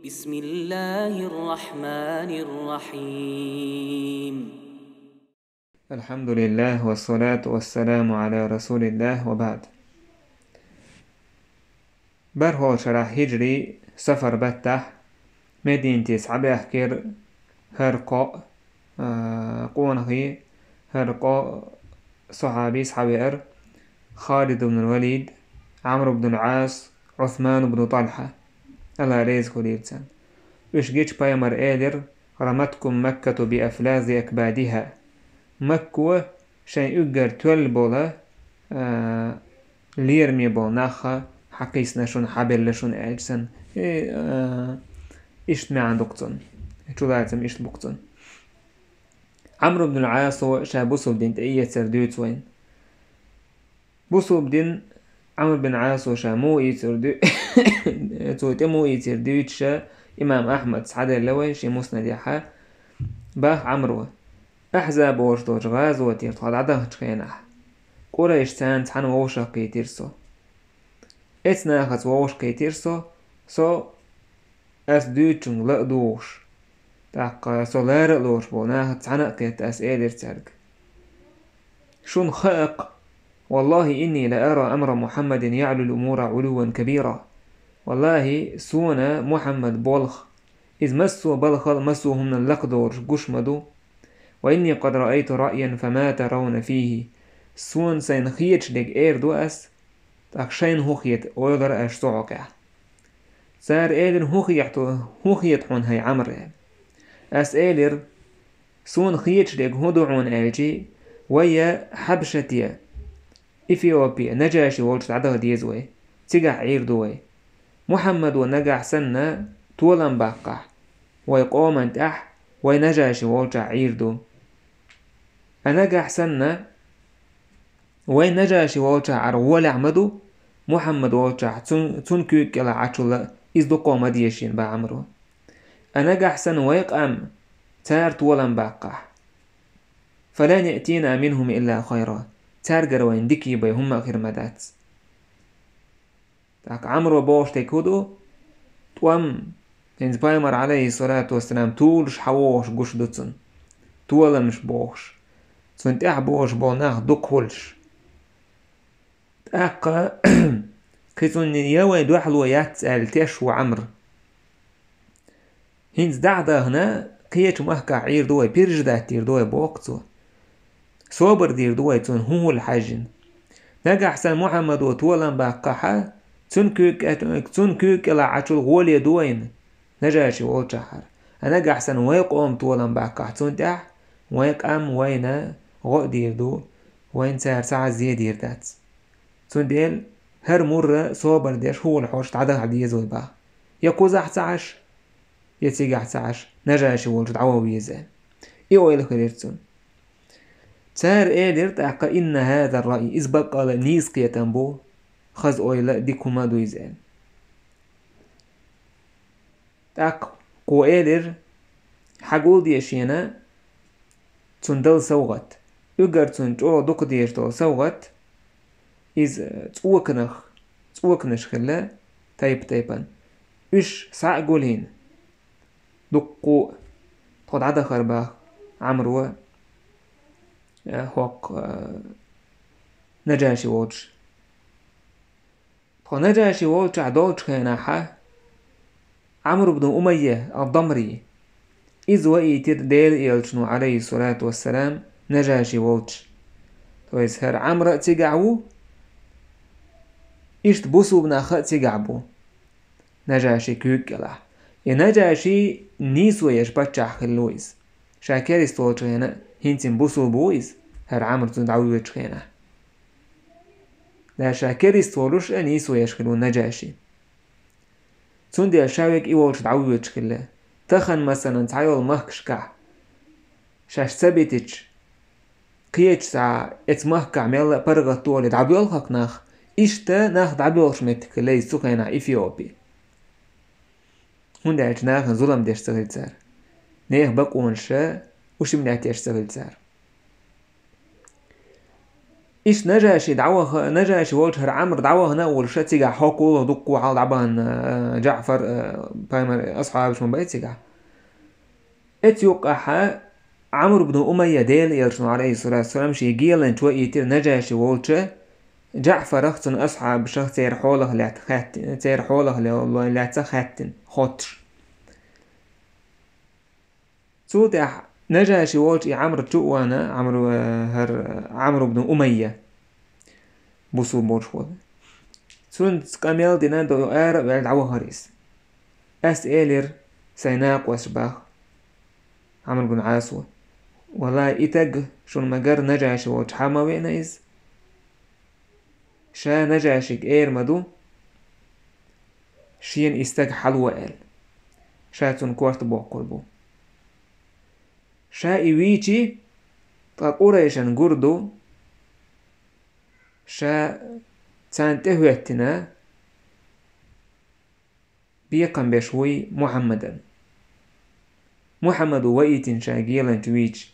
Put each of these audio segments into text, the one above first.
بسم الله الرحمن الرحيم. الحمد لله والصلاة والسلام على رسول الله وبعد. برهو شرح هجري سفر بتح مدينة سعبه كير هرقاء قونغي هرقاء صحابي صحابير خالد بن الوليد عمرو بن العاص عثمان بن طلحة الله ريز خليلتان وش جيش بايمر إيلر رمتكم مكة بأفلاذ أكبادها مكة شيء يقر تول بولا ليرمي بولناخا حقيسنا شون حابل شون أجسن إشت ما عندكتن شولاتم إشت بوكتن عمرو بن العاص شا بوسو بدين تأية سردوت وين بوسو بدين عمرو بن العاص شا مو يتردو تويت مو يتردوت شا إمام أحمد سعد اللوي شي مسند يحا باه عمرو أحزاب وشتوش غازو تيرتو عدده تخينح قريش تان تحن ووشا كيتيرسو اتنا خط ووش كيتيرسو سو اس دوتشن لا دوش تاق سولار لوش بوناه تحن كيت اس ايدر ترك شون خاق والله إني لأرى أمر محمد يعلو الأمور علوا كبيرا والله سونا محمد بولخ إذ مسوا بلخل مسوا من اللقدور قشمدو وإني قد رأيت رأيا فما ترون فيه سون سين خيتش ديك اير دو اس تاكشين هوخيت اويلر اش صعوكا سار ايلر هوخيت حون هاي عمر اس ايلر سون خيتش ديك هدوعون الجي ويا حبشتيا إثيوبيا نجاشي والش عدها ديزوي تيقع عير دوي محمد ونجح سنة طولا باقع ويقوم انتح وينجاشي والش عير دو أنجح سنة وين نجاشي والشا عرولي عمدو محمد والشا تنكو كلا عشولا إزدو قوما ديشين با عمرو أنجح سن ويق أم تار طولا باقع فلن يأتينا منهم إلا خيرا تار قروين ديكي بي هم أخير مدات تاك عمرو بوش تيكودو توام تنز بايمر عليه الصلاة والسلام تولش حووش قش دوتسن تولا مش بوش تنتح بوش بوناخ دوكولش أقا كيسون يوي دوحلو يتسأل تيش وعمر هينز دعدا هنا كيش مهكا عير دوي بيرجدا تير دوي بوقتو صوبر دير دوي تون هو الحاجن نجح سن محمد وطولا باقاحا تون كوك إلا عشو الغولي دوين نجاشي والشحر نجح سن ويقوم طولا باقاح تون تح ويقام وينا غو دير دو وين سار ساعة زي دير دات تون ديل هر مرة صوبر ديش هو الحوش تعدها عدي يزوي با يكوز احتعش يتيق احتعش نجاشي والجد عووي يزال إيو إلى خليرتون تار إيدر تاقا إن هذا الرأي إزبق على نيسقية تنبو خز أويلا ديكوما دو يزال تاق قو إيدر حقول ديشينا تون دل سوغت يقر تون جو دوك ديش دل سوغت إز تسوكنش خلا تايبان إش ساع قولين دقو تقعد عدا خربا عمرو هوق نجاشي ووج تقعد نجاشي ووج عدولج خيناحا عمرو بن أمية الضمري إذ وإيتر ديل إيلشنو عليه الصلاة والسلام نجاشي ووج تويز هر عمرو تيقعو إشت بوسو بنا خط يقعبو نجاشي كوكلا نجاشي نيسو يشبتشح خلويز شاكير استوچينا هنتين بوسو بويز هر عمر تندعوي وچخينا لا شاكير استولوش نيسو يشخلو نجاشي تندي شاويك إيوالش دعوي وچخلا تخن مثلا تعيول مهكشكا شاش سبيتش قيتش ساعة اتمهكع ميلا برغتو لدعبيول خاقناخ إشتا ناخ دعبيولش متكلي سوكينا إثيوبي هنده ناخ ظلم ديش سغلتار نيخ بقونشا وش منعتيش سغلتار إيش نجاشي دعوه نجاشي وجه عمر دعوه هنا والشتيجا حقول دقوا على دعبان جعفر بايمر أصحاب شو بيتيجا اتيوقع عمرو بن أمية ديل يرسل عليه الصلاة والسلام شي جيل انت ويتر نجاشي وجه جعفر اختن أصحاب شخص تير حوله لا تخاتن تير حوله لا تخاتن خطر سودع نجاشي وجه عمرو جوانا عمرو بن أمية بوسو بورشول سون كامل دينا دو ار دعوه هريس اس إيلر سيناق واسباخ عمرو بن عاصو والله إتج شون مجر نجاشي وجه حما وينايز شا نجاشي إير مدو شين استج حلوة إل شا تون كورت بوقربو شا إيويتي تقوريشن جردو شا تانتهوتنا بيقن بشوي محمد ويتن شاقيلا تويج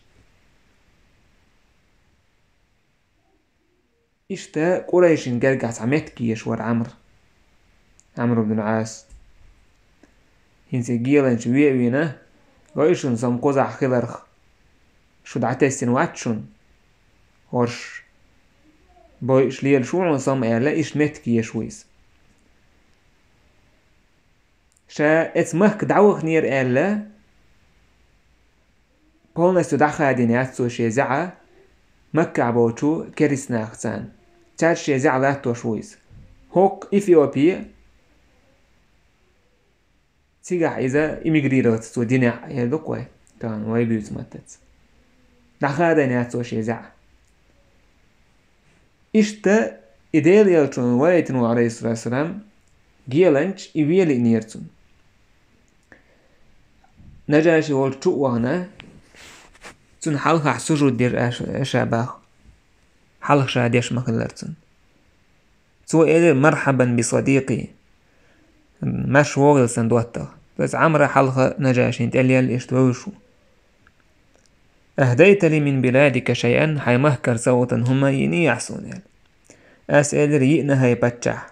إشتا قريشن قرقع سعمتكي يشور عمرو بن العاص هنسي قيلا تويوينا قريشن سم قزع خلرخ شو دعتستن واتشن هورش بويش ليل شو سم إعلا إيش متكي يشويز شا اتمهك دعوه نير إعلا بولنس تدخل دينيات سو شيزعة مكة عبوتو كريسنا أختان تاج شيزعة لاتو شويز هوك إثيوبيا تيجح إذا إميغريرات سو دينيا يدقوه كان ويبيوت ماتت دخل دينيات سو شيزعة إشتا إديل يلتون ويتنو عليه الصلاة والسلام جيلنج إبيلي نيرتون نجاشي والتو وهنا تون حلقة سجود دير أشاباخ حلقة شاديش مخلرتون تو إلي مرحبا بصديقي مش وغل سندوته بس عمر حلقة نجاشي انتالي الاشتوشو أهديت لي من بلادك شيئا حي مهكر صوتا هما يني يحسون أسأل ريئنا هاي باتشح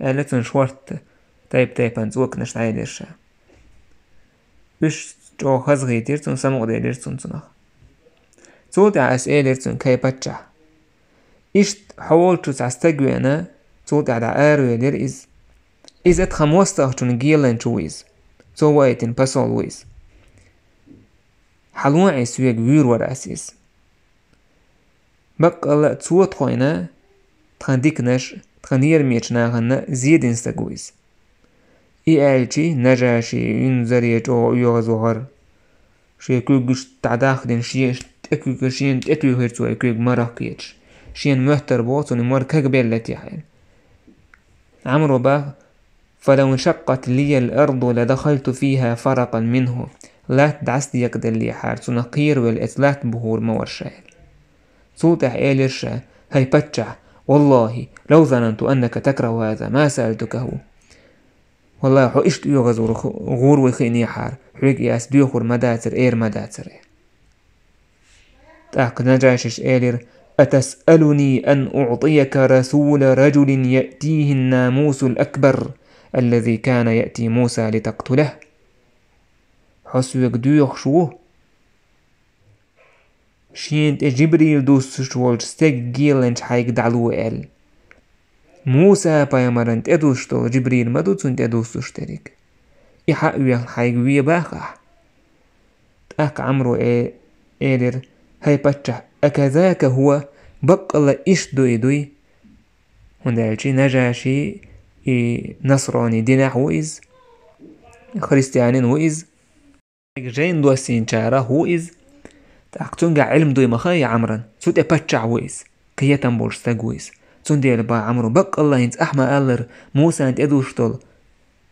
ألتن شورت تايبان زوك نشتعي ديرشا إش جو خزغي ديرتون سمو ديرتون تنخ تودع أسئلة كي باتشح إشت حاولت تستجوينا تودع دعارو يدير إذا تخموسته تنجيلن شويز توايتن بسول ويز حلوان عسوية جوير وراسيس بقى تسوت خوينا تخنديكناش تخندير ميشنا غنا زيدن استجويز إيالتي نجاشي ينزري جو يغزوهر شي كوغش تعداخدن شيش تكوغشين تتوهرتو كوغ مراكيتش شين مهتر بوطن مر كقبلتي حين عمرو با فلو انشقت لي الأرض لدخلت فيها فرقا منه لا تدعس يقدر لي حار تنقير والإطلات بهور مورشال صوتح إيلرشا هاي بتشع والله لو ظننت أنك تكره هذا ما سألتكه والله حو إشت يغزور غور وخيني حار حويق ياس بيخور مداتر إير مداتر تاق نجاشش إيلر أتسألني أن أعطيك رسول رجل يأتيه الناموس الأكبر الذي كان يأتي موسى لتقتله حسوك دوخ شو شينت جبريل دوس شوال ستجيلنش حيك دعلو إل موسى بايمرنت ادوشتو جبريل مدوتون ادوستو اشترك إحاقويا حيك ويباخح تاق عمرو إيلر هاي باتشح أكذاك هو بقل إيش دوي هندالشي نجاشي نصراني دينح وإز خريستيانين وإز جين دوسين شارة وإز تاقتونجا علم دوي مخايا عمران سوت باتشع وإز كيتن بورستاق وإز تون ديال با عمرو بقل انت أحما ألر موسى انت ادوشتول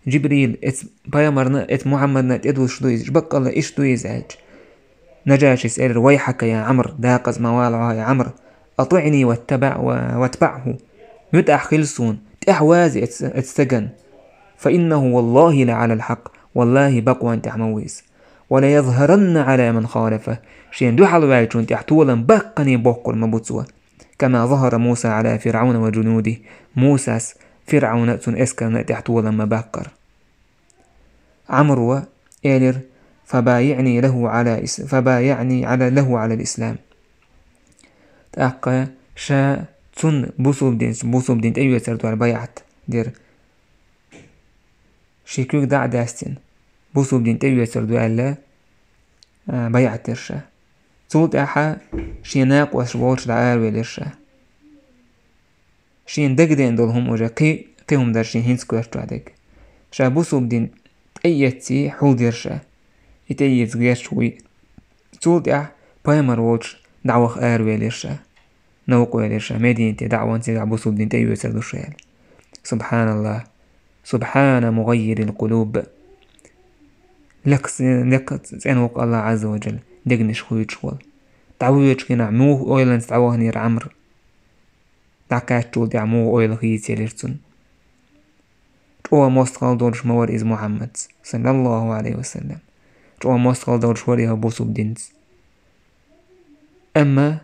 جبريل ات بايمرنا ات محمدنا ات ادوشتو إز بقل إيش دوي زاج نجاشي سأل ويحك يا عمر داقز موالعها يا عمر أطعني واتبعه يتأح خلصون تأحوازي اتستجن فإنه والله لعلى الحق والله بقوى انت حمويس ولا يظهرن على من خالفه شين دو حلوالتون تحتولا بقني بوقر مبوتسوا كما ظهر موسى على فرعون وجنوده موسى فرعون تون اسكر تحتو لما بكر عمرو إيلر فبايعني له على الإسلام تأقى شا تون بوصوب دين أيوة سردو على بيعت دير شيكوك دع داستين بوصوب دين أيوة سردو على بيعت ترشا تولت أحا شيناق وشبولش دعال ويلرشا شين دق دين دولهم وجا قيهم در شين هنس كوشتو عدك شا بوصوب دين أيتي حول ديرشا يتأيت غير شوي تولت أح بايمر وولش دعوخ ويلرشا نوق ويلرشا مدينة دعوان تدع بوصوب دين أيوة سردو شيال سبحان الله سبحان مغير القلوب لك سنوق الله عز وجل دقنش خويت شوال تعويش كنا عموه أويلانس تعوه نير عمر دعكاش تول دعموه أويل خيس يلرسون جوا مستقل دورش موار إز محمد صلى الله عليه وسلم جوا مستقل دورش وريها بوصوب دينز أما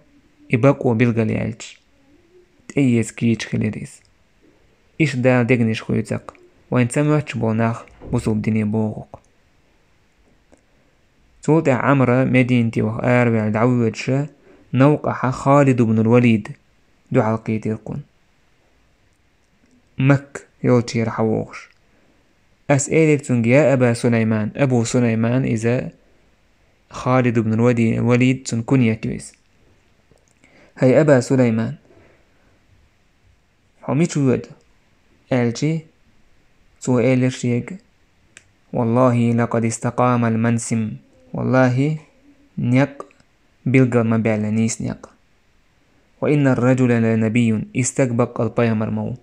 يبقوا بلغل يعلش تأيز كيش خليريز إيش دا دقنش خويتك وإن سمعتش بوناخ بوصوب ديني بوغوق تولت عمرة مدينتي وآروي دعوتشا نوقع خالد بن الوليد دعا القيتيركون مك يولتي رحوغش أسئلة تنجي أبا سليمان أبو سليمان إذا خالد بن الوليد تنكون يتويس هاي أبا سليمان حميت ود ألجي سؤال الشيخ والله لقد استقام المنسم والله نيق بلغ ما بعلنيس نيق وإن الرجل لنبي استقبق البيمر مو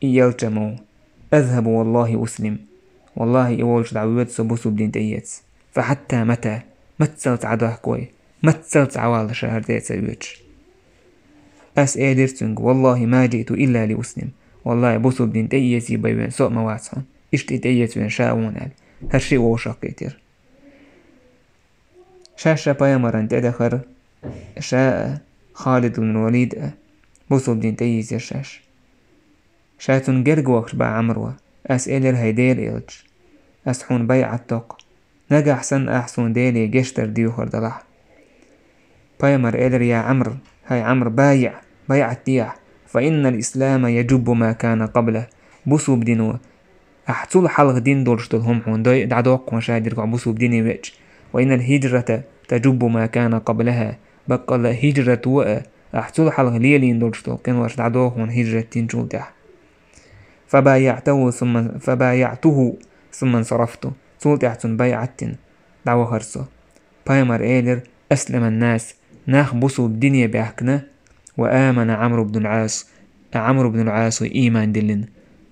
إيالك مو أذهب والله أسلم والله إيوالش دعوات سبوسو بدين تأياتس فحتى متى متسلت عدوه كوي متسلت عوال شهر ديت سيويتش أسئلة والله ما جئت إلا لأسلم والله بوسو بدين تأياتي بيوان سوء مواسعون إشتي تأيات وين شاءون هالشي ووشاقيتر شاشة بايمران تدخر شاء خالد بن الوليد بوصل دين تيز يشاش شاتون جرق وقش با عمروة أسئلر هيدير إلج أسحون بيع التوق نجا أحسن أحسون ديلي جشتر ديوخر دلح بايمر إلر يا عمر هاي عمر بايع التياح فإن الإسلام يجب ما كان قبله بوصل بدينو أحصل حلق دين دولشتلهم حون دعدوق وشادر بوصل بديني ويج وإن الهجرة تجب ما كان قبلها بقى الهجرة وقع أحصل حلق ليلين دولشتل كان واش دعدوق وان هجرة تنجول تح فبايعته ثم انصرفته سولت احسن بيعتن دعوة هرسو بايمر إيلر أسلم الناس ناخ بوصل الدنيا بأحكنا وآمن عمرو بن العاص إيمان دلن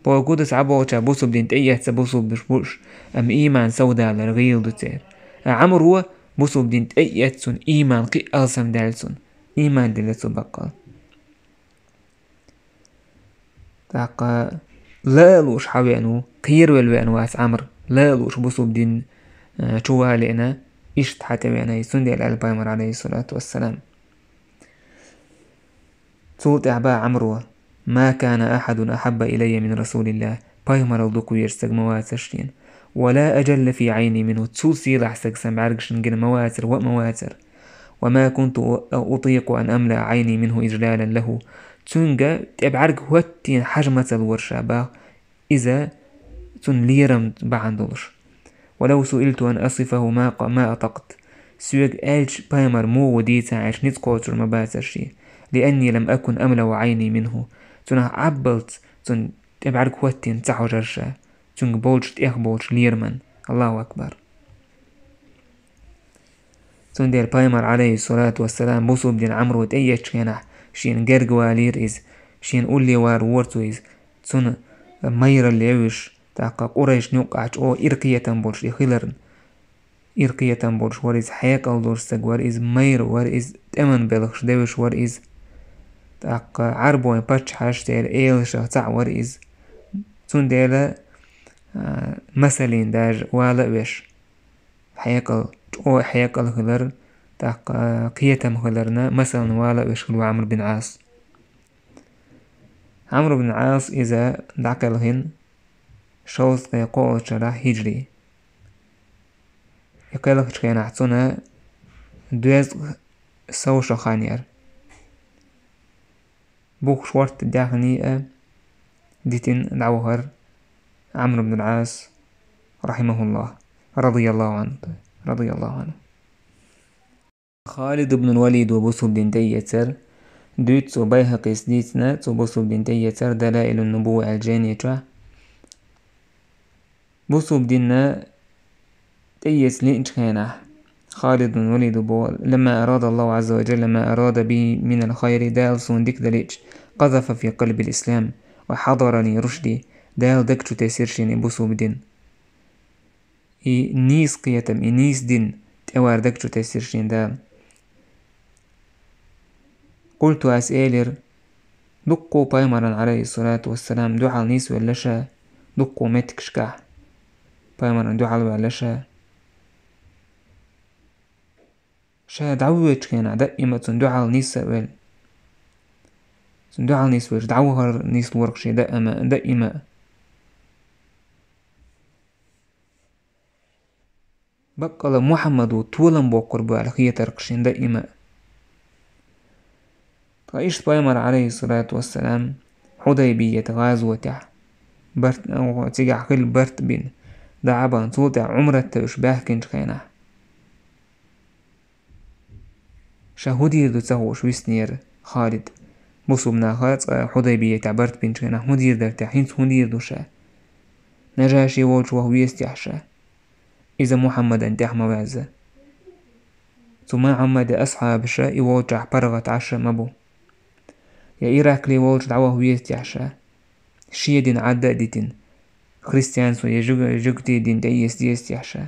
بوجود سعبو بوصل بدين تأيه سبوصل بشبوش أم إيمان سودا للغيل دوتير عمرو بوصل بدين تأيه سن إيمان قي ألسم دالسون إيمان دلسو بقى تاقا لا لوش حوانو قير والوانو واس عمر لا لوش بوصل بدين شوها لنا إشت حتى وانا يسندي الألبايمر عليه الصلاة والسلام صوت أعباء عمرو ما كان أحد أحب إلي من رسول الله بايمر الدقو يرسق مواترشين ولا أجل في عيني منه تسوسي لحسق سمعرقشن جن مواتر وما كنت أطيق أن أملأ عيني منه إجلالا له تنجا تبعرق هوتين حجمة الورشة إذا تنليرم بعندلش ولو سئلت أن أصفه ما أطقت سيوغ ألج بايمر مو وديتا عيش نتقوتر مباترشي لأني لم أكن أملأ عيني منه تنه عبلت تن تبعرق هوتين تحو جرشا تنج بولش بولش ليرمن الله أكبر تندير بايمر عليه الصلاة والسلام بوصوب دين عمرو تأيش كنح شين جرقوا لير إز شين قولي وار وورتو إز تن مير اللي يوش تاقا قريش نوقعش أو إرقية بولش يخيلرن إرقية بولش واريز حياك الدورستك واريز مير واريز تمن بلغش دوش واريز تاقا عربوين باتش حاشتير إيلشا تاع واريز تندير مثلين داج والا ويش حياكل خلر تاق قيتا مخلرنا مثلا والا ويشغلوا عمرو بن عاص. عمرو بن عاص إذا دعكلهن شوز قيقوة شرح هجري يقلق شكين أحسونا دوز سو شخانير بوك شورت داخنية ديتن دعوهر عمرو بن العاص رحمه الله رضي الله عنه. خالد بن الوليد وبوسو بن تيسر دوت سو بيهقي سديتنا سو بوسو بن تيسر دلائل النبوة الجانية بوسو بدنا تيس لينش خينه خالد بن الوليد لما أراد الله عز وجل ما أراد به من الخير دال صنديق دليج قذف في قلب الإسلام وحضرني رشدي دال دكتو تسيرشيني بوسو بدين نيس قيتم نيس دين توار دكتو تسيرشين دال. قلت أسئلر دقو بايمرا عليه الصلاة والسلام دعال نيس ولشا دقو متكشكا بايمرا دعال ولشا شا دعوة كان دائما دعال نيس سوال دعال نيس وش دعوهر نيس ورقشي دائما بقى محمد طولا بقرب على خية ترقشين دائما. فايش بايمر عليه الصلاة والسلام حديبية غازوة برت أو تيجع خل برت بين دعبان صوتع عمرة تشبه كنش خينه شهودير دو تسوش ويسنير خالد بوسو بنا خالد حديبية تعبرت بين خينه هدير در تحين هدير دو شا نجاشي ووش وهو يستحشا إذا محمد انتح موعزة ثم عمد أصحاب شا يوجع برغت عشا مبو يا إيراكلي ووش دعوه ويستحشا شيا دين عدا ديتين خريستيان سو يجوكتي دين ديس يستحشا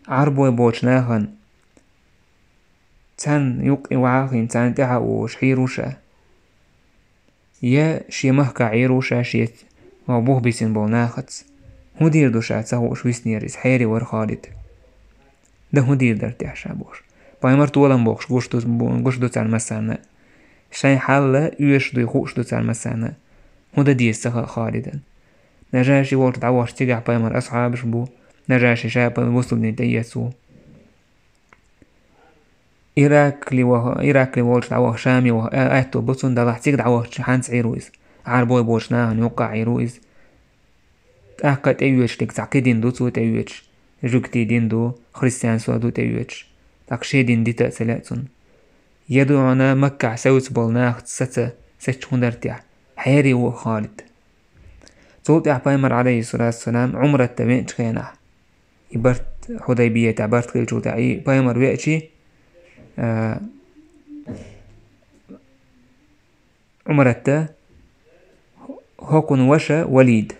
عربو بوش ناخن تان يوق وعاخين تان تحا شحيروشا يا شي مهكا عيروشا شيت وابوه بيسن بولناخت هدير دوشا تسهوش ويسنير إسحيري ور خالد ده هدير در تحشا بوش بايمر طولن بوش قوش دو تان مسانا شاي حالة يوش دو يخوش دو تان مسانا هدا ديستخل خالدا نجاشي وولت دعواش تيجع بايمر أصحابش بو نجاشي شابا وصل بن تيسو إيراكلي وولش دعوه شامي وآتو بطن دلح تيك دعوه حانس عيرويز عاربوي بوشناهن يوقع عيرويز تأكد أيوش تيك تعقيدين دو تو تأيوش جوكتي دين دو خريستيان سوا دو تأيوش تاكشي دين دي تأسلاتون يدوعنا مكة سوت بولناخ ستش هندرتيع حيري وخالد صوت بايمر عليه الصلاة والسلام عمرة تبين تخينه يبرت حديبية تعبرت كل جوتاعي بايمر ويأتي عمرتا هوكن وشا وليد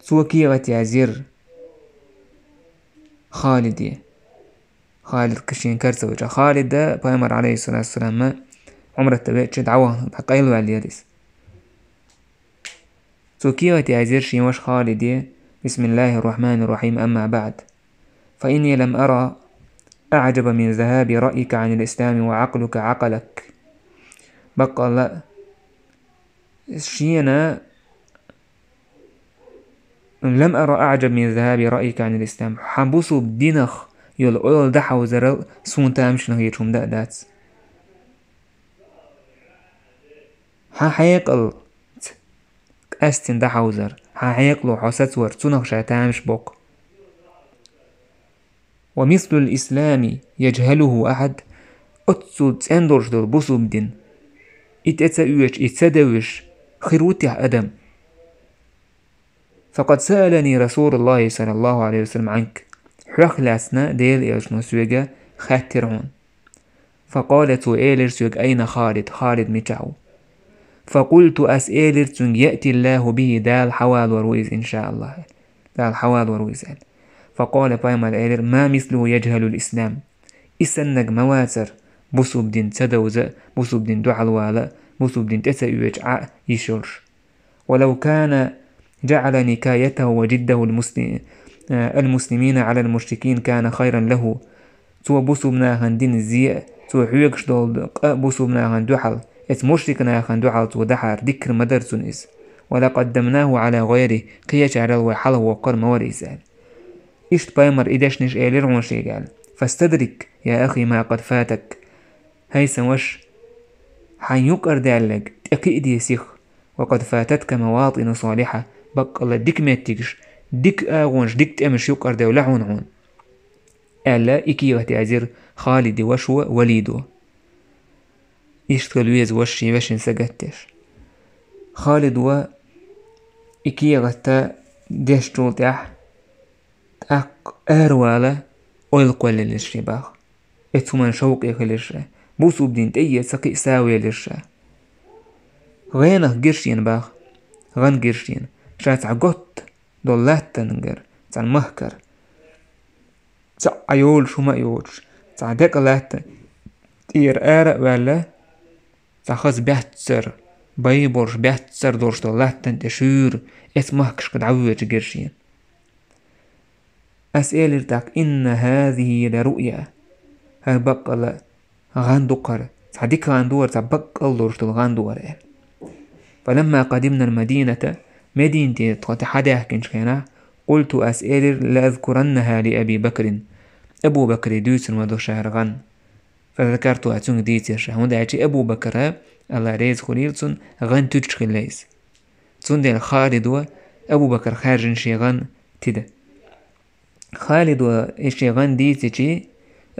سوكي غتيازير خالد كشين كرسة وجا خالد دا بايمر عليه الصلاة والسلام عمرتا بيتش دعوه حقايلو على اليدس سوكي غتيازير شين وش خالد. بسم الله الرحمن الرحيم. أما بعد فإني لم أرى أعجب من ذهاب رأيك عن الإسلام وعقلك عقلك. بقى لا شينا لم أرى أعجب من ذهاب رأيك عن الإسلام حبوسو بدينخ يول دحا وزرل سونتا مشنه يتشوم دات حيقل أستن دحا وزر حيقلو حسات ور تونخ شاتامش بوك ومثل الإسلام يجهله أحد أتسو تسندرش دول بوسو بدين اتسدوش خيروتي أدم. فقد سألني رسول الله صلى الله عليه وسلم عنك حخلاسنا ديل إيشنو سويجا خاترون فقالت إيلر سويج أين خالد ميتاو فقلت أسئلر سويج يأتي الله به دال حوال ورويز إن شاء الله دال حوال ورويز. فقال بايمال إيلر ما مثله يجهل الإسلام إسنج مواتر بوسو بدين تدوزة بوسو بدين دعالوالا بوسو بدين تسأيوش يشورش ولو كان جعل نكايته وجده المسلمين على المشركين كان خيرا له تو بوسو بناهن دين الزيء تو حيوكش دول بوسو بناهن دوحل إت مشركنا هن دوحل تو دحر ذكر مدرسون إس ولا قدمناه على غيره قيش على الوحل وقر موريسال إشت بايمر إدشنش إيلر قال فاستدرك يا أخي ما قد فاتك هيث وش حيوك أردالك تأكيد يسيخ وقد فاتتك مواطن صالحة بق الله ديك ماتيكش ديك آغونش ديك تأمش يوك أردال لعون ألا إكي وتعزير خالد وشو وليدو يشتغل ويز وشي وشن سجتش خالد و إكي غتا ديش طول تح أروالا ألقوا للشباخ إتومن شوقي خلشة بوسو بدين تأيي سقي ساوي للشة غينه قرشين باخ غن قرشين شات عقوت دولات تنقر تان مهكر تا عيول شو ما يولش تا دقلات تير آرق ولا تا خز بيحتسر بايبورش بيحتسر دورش دولات تنتشور اسمهكش قد عويج قرشين أسئلة تاك إن هذه لرؤيا هل بقى غاندوقر تعديك غاندور تبقى دورش الغاندور فلما قدمنا المدينة مدينة تحدث كنشكينا قلت أسئلة لأذكرنها لأبي بكر أبو بكر دوس ودو شهر غن فذكرت أتون ديتر شهون داعي أبو بكر الله ريز خليلسون غن تجخل ليس تون دي خالد و أبو بكر خارجن شي غن تده خالد وإشي غن ديتي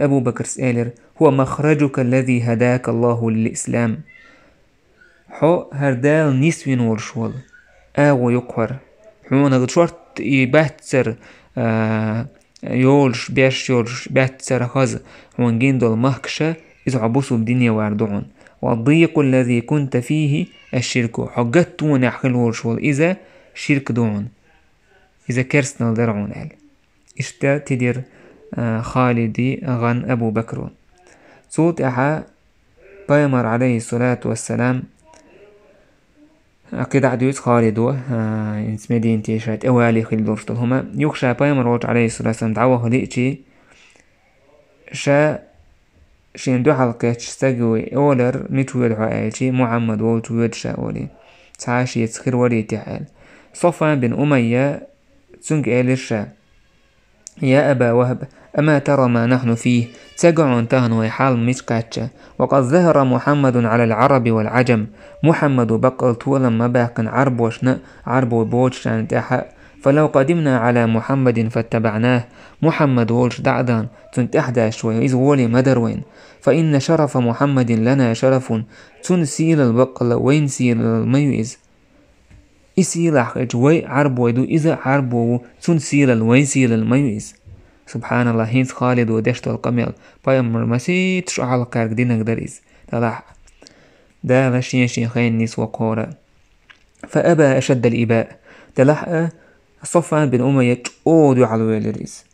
أبو بكر سألر هو مخرجك الذي هداك الله للإسلام حو هردال نسوين ورشول آغو يقهر حو نغتشورت يبهتسر يولش بيش يولش بهتسر خز وانجين دول مهكشة إذا عبوسوا بدنيا واردعون والضيق الذي كنت فيه الشرك حقتون يحخل ورشول إذا شرك دون إذا كرسنا درعون قال اشتا تدير خالدي غن أبو بكر صوت أحا بايمر عليه الصلاة والسلام أكيد عدوز خالدو اسمه دي انتشارات أولي خلدورشتل هما يخشى بايمر وجه عليه الصلاة والسلام دعوه ليكي شين دو حلقات استقوي أولر متويد عائلتي محمد وتويد شاولي تعاشي يتسخر ولي تحال صفوان بن أمية تنك إلشا يا أبا وهب أما ترى ما نحن فيه تقعون تهن ويحال مشكاتشا وقد ظهر محمد على العرب والعجم محمد بقل طولا ما باقن عرب وشناء عرب وبوشان تحق فلو قدمنا على محمد فاتبعناه محمد وولش دعدان تنتحدى شوي إذ ولي مدروين فإن شرف محمد لنا شرف تنسيل البقل وين سيل الميوز إسيل أحج وي عرب ويدو إذا عرب تنسيل الوين سيل الميوز سبحان الله هينس خالد ودشت القميل بايمر مسيت شو على كارك دينك دريز تلاح دا غشين شيخين نيس وقورا فأبى أشد الإباء تلاح صفوان بن أمية أودو على ويلريز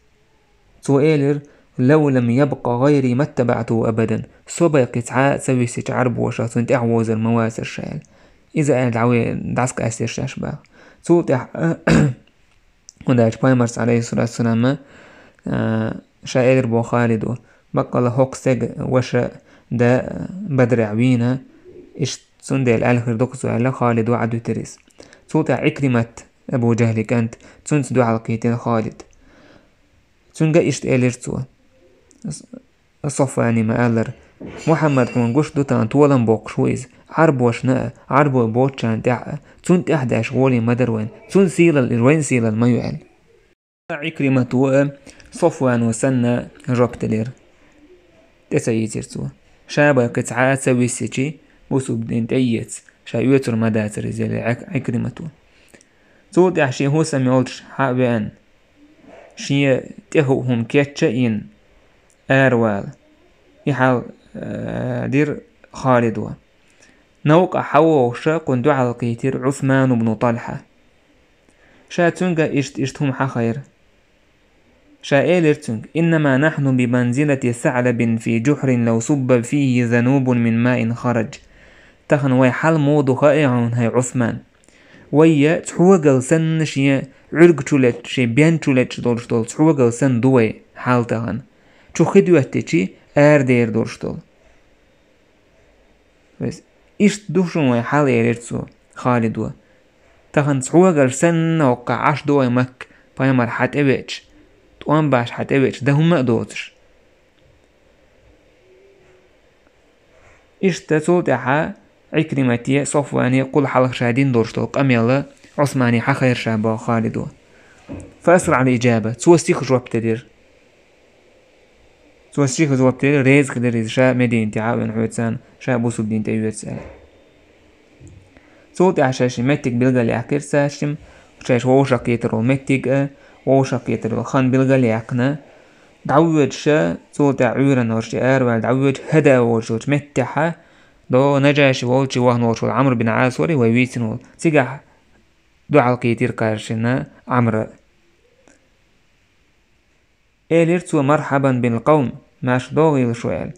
سؤالر لو لم يبقى غيري ما اتبعته أبدا سوبا قطعاء سوي عرب وشاطن تعوز المواس الشال إذا قال دعوي دعسك أسير شاشبا سوتح وداش بايمرس عليه الصلاة والسلام شاعر بو خالد بقى لهوك سج وشا دا بدر عوينا إش سندي الآخر دقسو على خالد وعدو تريس سوتح عكرمة أبو جهل كانت تنسدو على قيتين خالد تنجا إشت إليرتو الصفاني ما قالر محمد حون قش دوتان طولن بوق شويز عرب وشناء عرب وبوتشان تحقا تنت أحداش غولي مدروين تن سيلا الوين سيلا الميوعل عكرمة صفوان وسنة جابتلير تسايترتو شابا قطعات سوي سيشي بوسو بدين تأيت شايوتر مداتر زي عكرمة صوت أحشي هو سميولش حابان شي تهوهم كيتشاين أروال يحال دير خالد نوق حووشا قندو على القيتير عثمان بن طلحة شاتونغا اشتهم حخير شائلرتونغ إنما نحن بمنزلة ثعلب في جحر لو صب فيه ذنوب من ماء خرج تخن ويحال مودو خائعون هاي عثمان ويا تحوغل سن شي عرق تولت شي بيان تولت دولش دول تحوغل سن دوي حال تخن Çu xidüetteçi değer dorştol. Bes İşt duşun ve hal erirtsu Halidu. Tahan tsuagar sen وقع 10 دو مك بايمر حتبيج توان باش حتبيج ده هم دوتش إشتا تولتها عكرمتي صفواني قل حلق شادين دورشتو قميلا عثماني حخير شابا خالدو فأسرع الإجابة توستيخ جواب تدير توستيخ جواب تدير ريز قدر شا مدين تعاون حوتسان شا بوسو بدين تأيوت سال تولتها شاشي متك بلغا لعكر ساشم شاش ووشاق يترو متك ووشاق يترو خان بلغا لعكنا دعوج شا تولتها عورا ورشي أروال دعوج هدا ووشوش متحا دو نجاش والشي وهنوش عمرو بن عاص وري ويسنول سيجا دو عالقيتير قارشنا عمرو إيلرتو مرحبا بالقوم ماش دوغي الشوال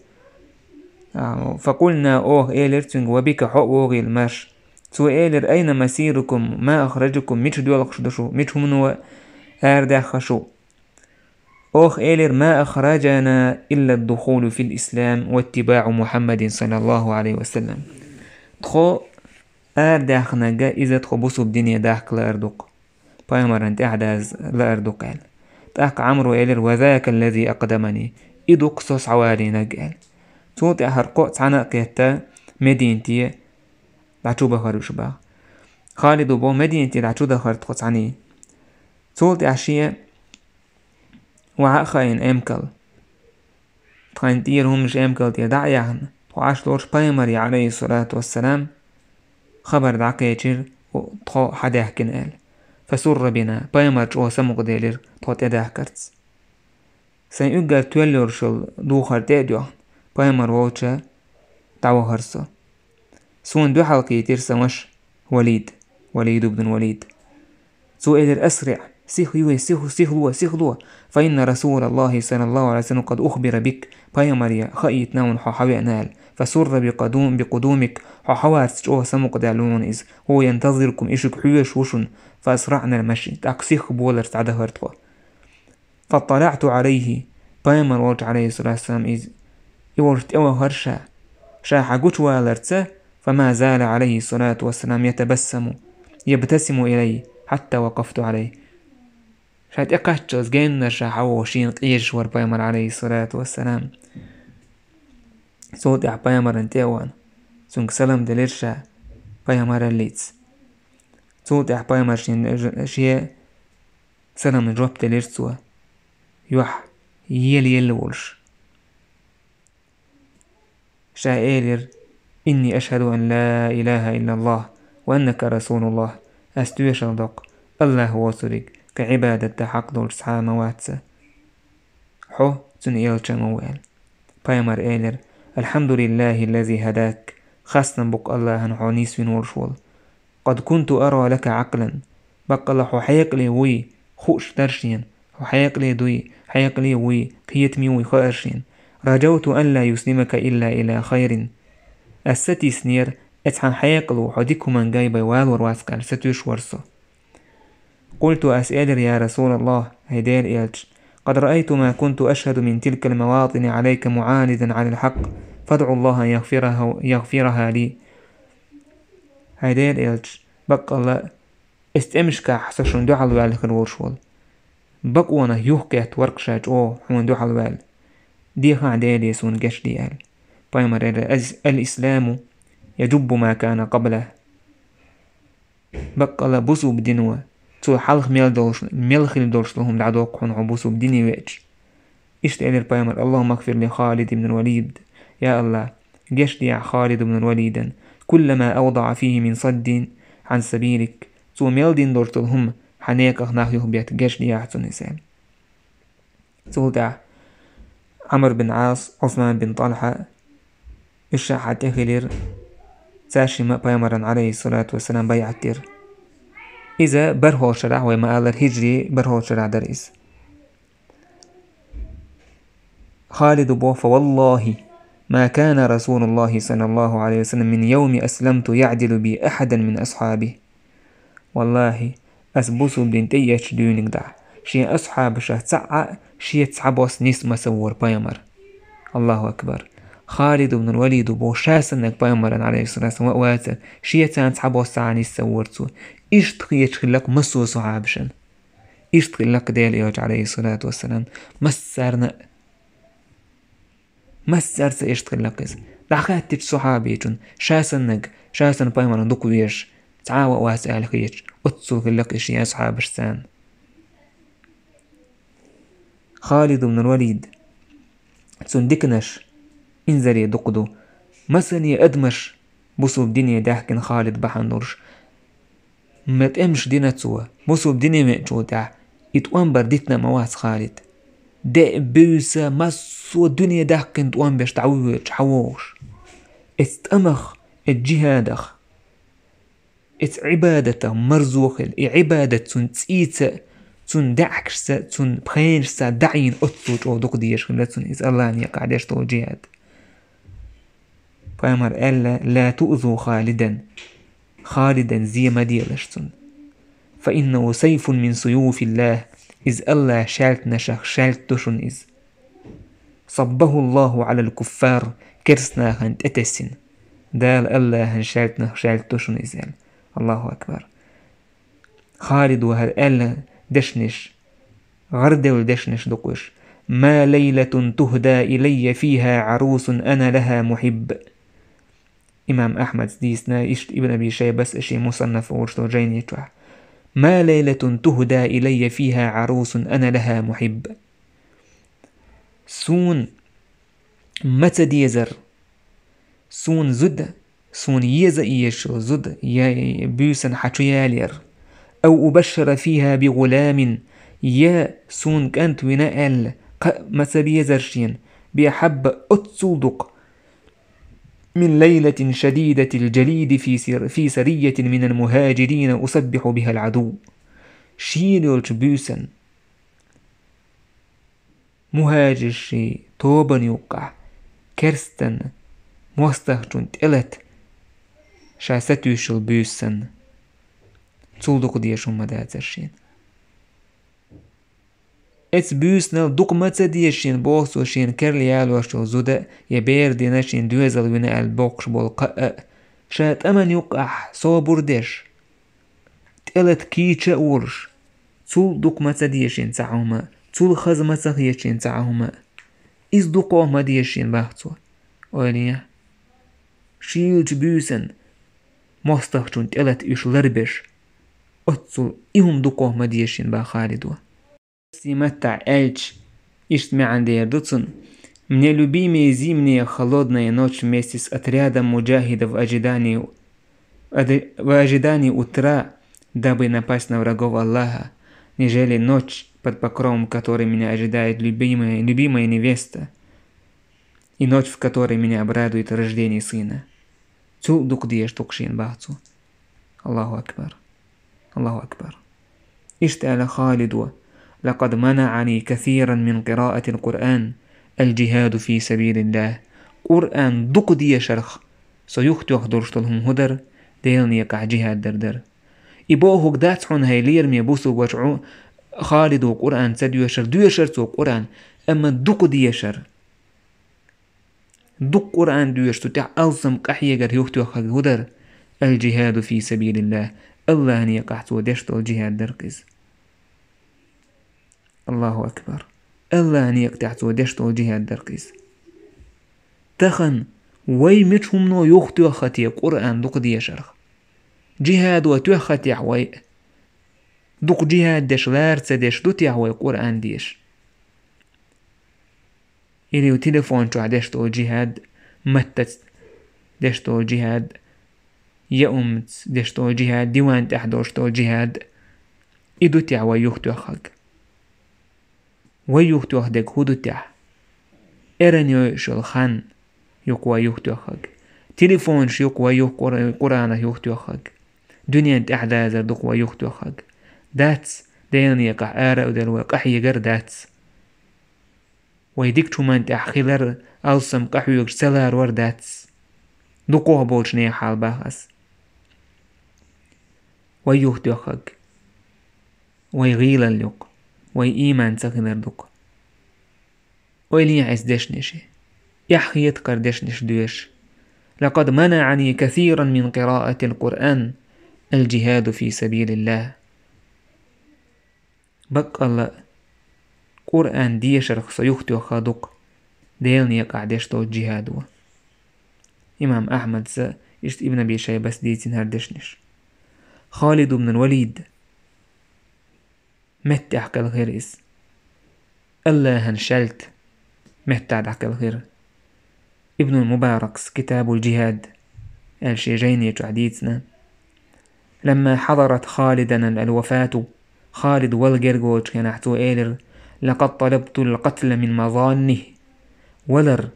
فقلنا أوه إيلرتو وبك حق وغيل ماش تو إيلر أين مسيركم ما أخرجكم ميش دول خشدشو ميش منو أردخشو أوه إيلر ما أخرجنا إلا الدخول في الإسلام واتباع محمد صلى الله عليه وسلم تخو أردخنا جا إذا تخو بوسو بدنيا داخك لأردوك بايمرانت أحداز لأردوك قال تاك عمرو إيلر وذاك الذي أقدمني إدو قصص عوالي نقال صوت أهرقو تعنا قيتا مدينتي دعشوبة خارجوبة خالد بو مدينتي دعشوبة خارجوبة تعني صوت أحشية وعاقين أمكل تخانتير هم مش أمكل تيدعيهن وعاش لورش بايمري عليه الصلاة والسلام خبر دعكيتشير وطخو حداهكن قال فسر بنا بايمر جو سمق ديلر طوت اداهكرتس سين اقر تولورشل دوخر تيديو بايمر ووچا دعوه هرسو سون دو حلقي تيرسا مش وليد بن وليد سو إدر أسرع سيخلوا فإن رسول الله صلى الله عليه وسلم قد أخبر بك بايمر خيط نون ححوي نال فسر بقدومك حوارس جو سمق دالون إذ هو ينتظركم إشك حيوش وشن فأسرعنا المشي تأقسيخ بولر تعده هرتوا فاطلعت عليه بايمر وولت عليه الصلاة والسلام إذ يولت أوى هرشا شاح قوت والرتسه فما زال عليه الصلاة والسلام يبتسم إلي حتى وقفت عليه شايت إقاشتوز جينا شاح وشين قيش ور بايمر عليه الصلاة والسلام صوت بايمر انتوان سنك سلام دليرشا بايمر الليتس صوت بايمر شيء سلام جواب دليرسوا يوح يل ولش شائر إني أشهد أن لا إله إلا الله وأنك رسول الله أستويش الدق الله هو صدق كعبادة حق دول سحام واتسا حو تن إيلشا موال بايمر إيلر الحمد لله الذي هداك خاصنا بق الله نحو نيسوين ورشول قد كنت أرى لك عقلا بق الله حيق لي وي خوش درشين حيق لي دوي حيق لي وي قيتمي وي خارشين رجوت أن لا يسلمك إلا إلى خير الستي سنير اتحان حيقلو حديكو من جايبا والور واسكال ستوش ورسو قلت أسأل يا رسول الله هيدير إيلش قد رأيت ما كنت أشهد من تلك المواطن عليك معاندا على الحق فادعو الله يغفرها لي هيدير إيلش بقى الله استمشكا حسشن دعال والخر ورشول بقوانا يوكيت ورقشاج حون دعال وال ديخا عدالي سون قش ديال بايمر الإسلام يجب ما كان قبله بقى الله بوسو بدينوا تو حلق ملخل دولش لهم دعدوق حون عبوسو بديني ويج اشتعل بايمر اللهم اغفر لخالد بن الوليد يا الله قش ديع خالد بن الوليد كلما أوضع فيه من صد عن سبيلك تو ميلدين دولش لهم حنيك أخناخ يخبيت قش ديع حتو نسان تولدع عمر بن عاص عثمان بن طلحة الشاحة تخلير تاشي ما بايمران عليه الصلاة والسلام بيعتير إذا برهو شرع وما قال الهجري برهو شرع دريس خالد بوفا والله ما كان رسول الله صلى الله عليه وسلم من يوم أسلمت يعدل بي أحدا من أصحابه والله أسبوسو بدين تيش دونك دع شي أصحاب شا شي تعبوس نيس مسور بايمر. الله أكبر. خالد بن الوليد بو شاسنك بايمر عليه الصلاة والسلام وقواتا شي تعبوس ساعة نيس سورتو إشتخيش لك مسو صحابشن إشتخي لك ديال يوج عليه الصلاة والسلام مسرت إشتخي لك دخلت صحابي جن شاسن بايمر ندوك ويش تعاوى واسأل خيش أتصل لك شي أصحاب السان. خالد بن الوليد تندكنش انزلي دقدو مسني أدمش بصوب دنيا داحكن خالد بحنورش ما تأمش دينا تسوى بصوب دنيا مأجودع يتوان بردتنا مواس خالد دا بيسا مسو الدنيا داحكن توان باش تعويش حووش استأمخ الجهادخ عبادة مرزوخل عبادة تنسيت تن دعكش تن بخينش دعين أتوج أو دوك ديش خلت تن إذا الله أن يقع ديش تو جهاد. فأمر ألا لا تؤذوا خالدا زي ما ديلشتن فإنه سيف من سيوف الله إذ الله شالت نشخ شالت تشن إذ صبه الله على الكفار كرسنا هند أتسن دال الله هن شالت نخ شالت تشن إذ الله أكبر. خالد وهل ألا دشنش غرد ودشنش دقوش ما ليلة تهدى إلي فيها عروس أنا لها محب. إمام أحمد ديسنا إشت ابن أبي شيبة بس إشي مصنف ورشتو جيني توح ما ليلة تهدى إلي فيها عروس أنا لها محب. سون متى ديزر سون زد سون يزا إيشو زد يا بيسن حتيالير أو أبشر فيها بغلام يا سون كانت ونقل متى بيزرشين بيحب أتصدق من ليلة شديدة الجليد في سرية من المهاجرين أسبح بها العدو. شيلوش بيسن مهاجر شي توبن يوقع كرستن موستخجون تلت شاستوش البيسن تصدق ديشون مدازرشين اتس بيسنل دوق متى ديشين بوسوشين كرليالوشو زودا يبير ديناشين دوزل ونا البوكش بالقاء شات أمن يقع صابر ديش تقلت كيتشا ورش تول دوق متى ديشين تعهما تول خز متى ديشين تعهما إز دوقوه ما ديشين باحتو أوليا شيلج بيسن مستخجون تقلت إش لربش أتصل إهم دوقوه ما ديشين باخالدوا سيمتع ألش إشتمع عن ديردوتسن мне любимые зимние холодные ночи вместе с отрядом муджахидов в ожидании утра, дабы напасть на врагов Аллаха, нежели ночь под покровом которой меня ожидает любимая невеста, и ночь, в которой меня обрадует рождение сына. Цу дук диеш тукшин бахцу. Аллаху акбар. Аллаху акбар. اشتعل خالد لقد منعني كثيرا من قراءة القرآن الجهاد في سبيل الله. قرآن دوق دي شرخ سيختوخ درشتلهم هدر ديلني يقع جهاد دردر إبوهوك داتحون هايلير ميبوسو وجعو خالد وقرآن سديوشر ديوشر تو قرآن أما دوق ديوشر دوق قرآن ديوشر تع ألزم قحيقر يختوخ هدر الجهاد في سبيل الله. الله أن يقعتو دشتو الجهاد درقز. الله أكبر. الله أن يقعتو دشتو الجهاد درقز. تخن وي متهم نو يختوخ قرآن دوق ديوشر جهاد وتوخت يحوي دوق جهاد دش لارت دش دوت يحوي قرآن ديش إليو تليفون شو عدشتو الجهاد متت دشتو الجهاد يأمت دشتو الجهاد ديوان تحدوشتو الجهاد إدو تحوي يختوخك ويختوخ دك هدو تح إرنيو شو الخان يقوى يختوخك تليفون شو يقوى قرآن يختوخك دنيا تحدى زردق ويختوخك داتس ديني يقع آراء ودلو قحي غير داتس ويديك شمان تحخيلر ألسم قحيوك سلار ور داتس دقوه بولش نيا حال باخس ويختوخك ويغيل اللوق وي إيمان تغنر دوك ويلي عز دشنشي يحيت قردشنش دوش لقد منعني كثيرا من قراءة القرآن الجهاد في سبيل الله بق الله قرآن ديشرخ سيختو خادوك ديلني قعدشتو الجهاد إمام أحمد إشت ابن أبي شيبة ديتين هردشنش خالد بن الوليد مت أحكى الغيريس الله هنشلت مت أحكى الغير ابن المبارك كتاب الجهاد الشيجين يتعديتنا لما حضرت خالدا الوفاة خالد والجرجوج كان احتو إيلر لقد طلبت القتل من مظانه ولر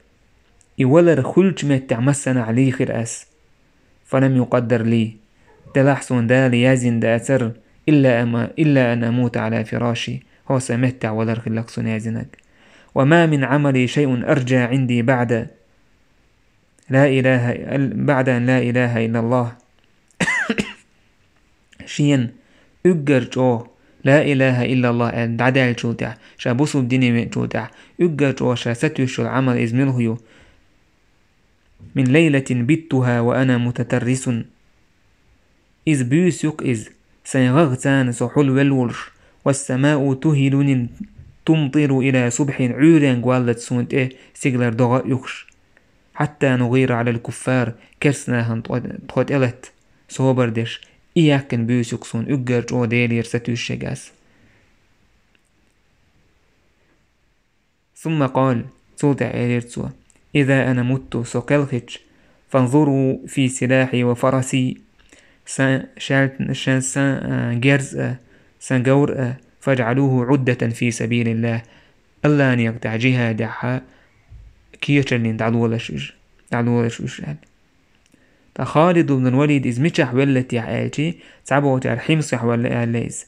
خلج متع مسنا عليه خرأس فلم يقدر لي تلحسن دال يازن داتر إلا أن أموت على فراشي هو سمتع ولر خلق سنازنك وما من عملي شيء أرجى عندي بعد أن لا إله إلا الله شين أجر لا إله إلا الله دعدال جوتع شابوسو بديني جوتع أجر شاستوش العمل إزمله من ليلة بتها وأنا متترس إذ بيسيق إذ سيغغتان سحل والورش والسماء تهلن تمطر إلى صبح عوريان قوالت سونت سيغلر دغاء يخش حتى نغير على الكفار كرسناهن تغتلت صوبردش إياكن بيسيق سون أجر جو ديلير ستوش شغاس ثم قال صوت إيليرتسوا إذا أنا مت سوكلخج فانظروا في سلاحي وفرسي سان جرز سنجور فاجعلوه عدة في سبيل الله ألا أن يقطع جهادها كيشلين تعلولش خالد بن الوليد إذ متشح ولت يحالتي تعبوا تعرحيم صح ولا أهليز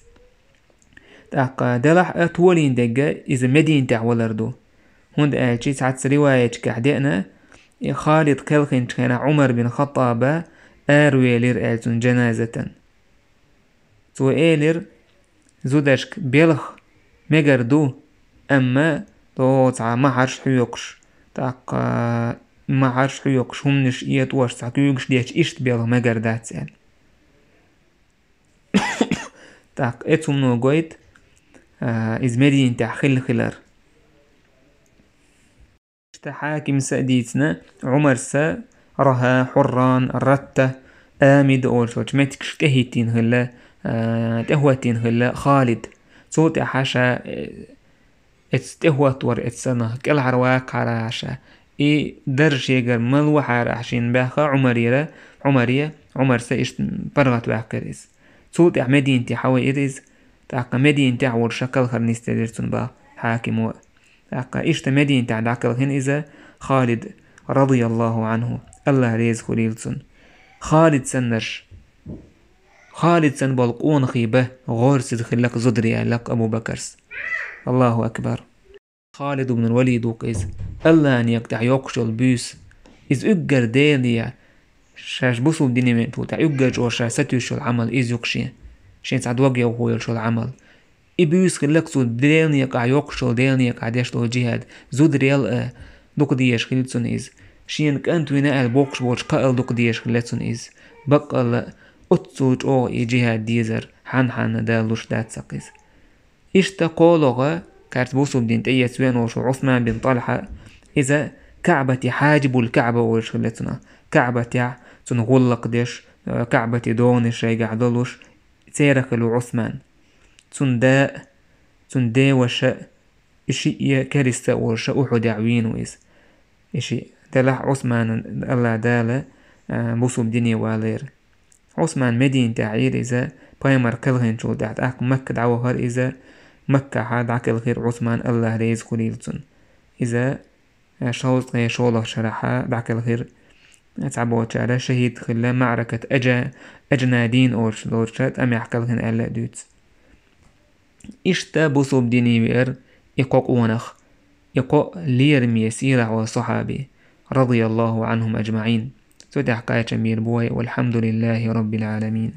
دلح أطولين دقة إذا مدين تعولردو هند آلتي تعت رواية كحدئنا خالد كالخين كان عمر بن خطاب آروي لير آلتون جنازة تو إيلر زودشك بيلخ مجردو أما تو تع ما عرش حيوكش تاق ما عرش حيوكش هم نش إيتوش تاق يوكش ديش إشت بيلخ مجردات سأل تاق إتهم نو قويت إز مدين تاع خلر حاكم سأديتنا عمر سا رها حران رتة آمد أولشوش متكش كهيتين هلا تهوتين هلا خالد صوت حاشا اتستهوت ور اتسنه كل عرواك على عشا درج يقر ملوحة عشين باخا عمرية عمر سا برغت باكريز صوت مدين تحوي إريز تاقا مدين تعور شكل خرنيس تديرتون با حاكم تاقا مدين تعداكل هن إذا خالد رضي الله عنه الله ريز خليلتون خالد سن بالقون خيبه غورس دخلك زدري لك أبو بكرس الله أكبر خالد بن الوليد وقيز الله أن يقطع يقشل بيس إذ أجر ديليا شاش بوصل ديني من توتا أجر وشا شو العمل إذ يقشي شين سعد وقيا وهو يلشو العمل إبيوس خلق زود ديلني يقع يقشل ديلني يقع ديشتو الجهاد زدري دوك ديش خليلتون إذ شين كانت ويناء البوكش بوش قائل دوك ديش خليلتون إذ بقى أتسوج أو إجهاد ديزر حان دالوش دات سقيز إشتا قولغا كارت بوسو بدين تأيي سوين وشو عثمان بن طلحة إذا كعبة حاجب الكعبة وشغلتنا كعبة تنغلق ديش كعبة دونش ريقع دلوش تيرخلو عثمان تنداء وشا إشي كارستا وشا أحد عوين وإذ إشي دلح عثمان الله دالة بوسو بديني والير عثمان مدين تعير إذا بايمر كلغين شو دعت أحكم مكة دعوهر إذا مكة حاد عكل غير عثمان الله ريز خليلتون إذا شوط غير شولغ شرحا بعكل غير تعبوا تعالى شهيد خلا معركة أجنادين أورش لورشات أم يحكل غين ألا دوت إشتا بوصوب ديني بير إقوق ونخ إقوق ليرمي سيرع وصحابي رضي الله عنهم أجمعين سودي حكاية مير بوي والحمد لله رب العالمين.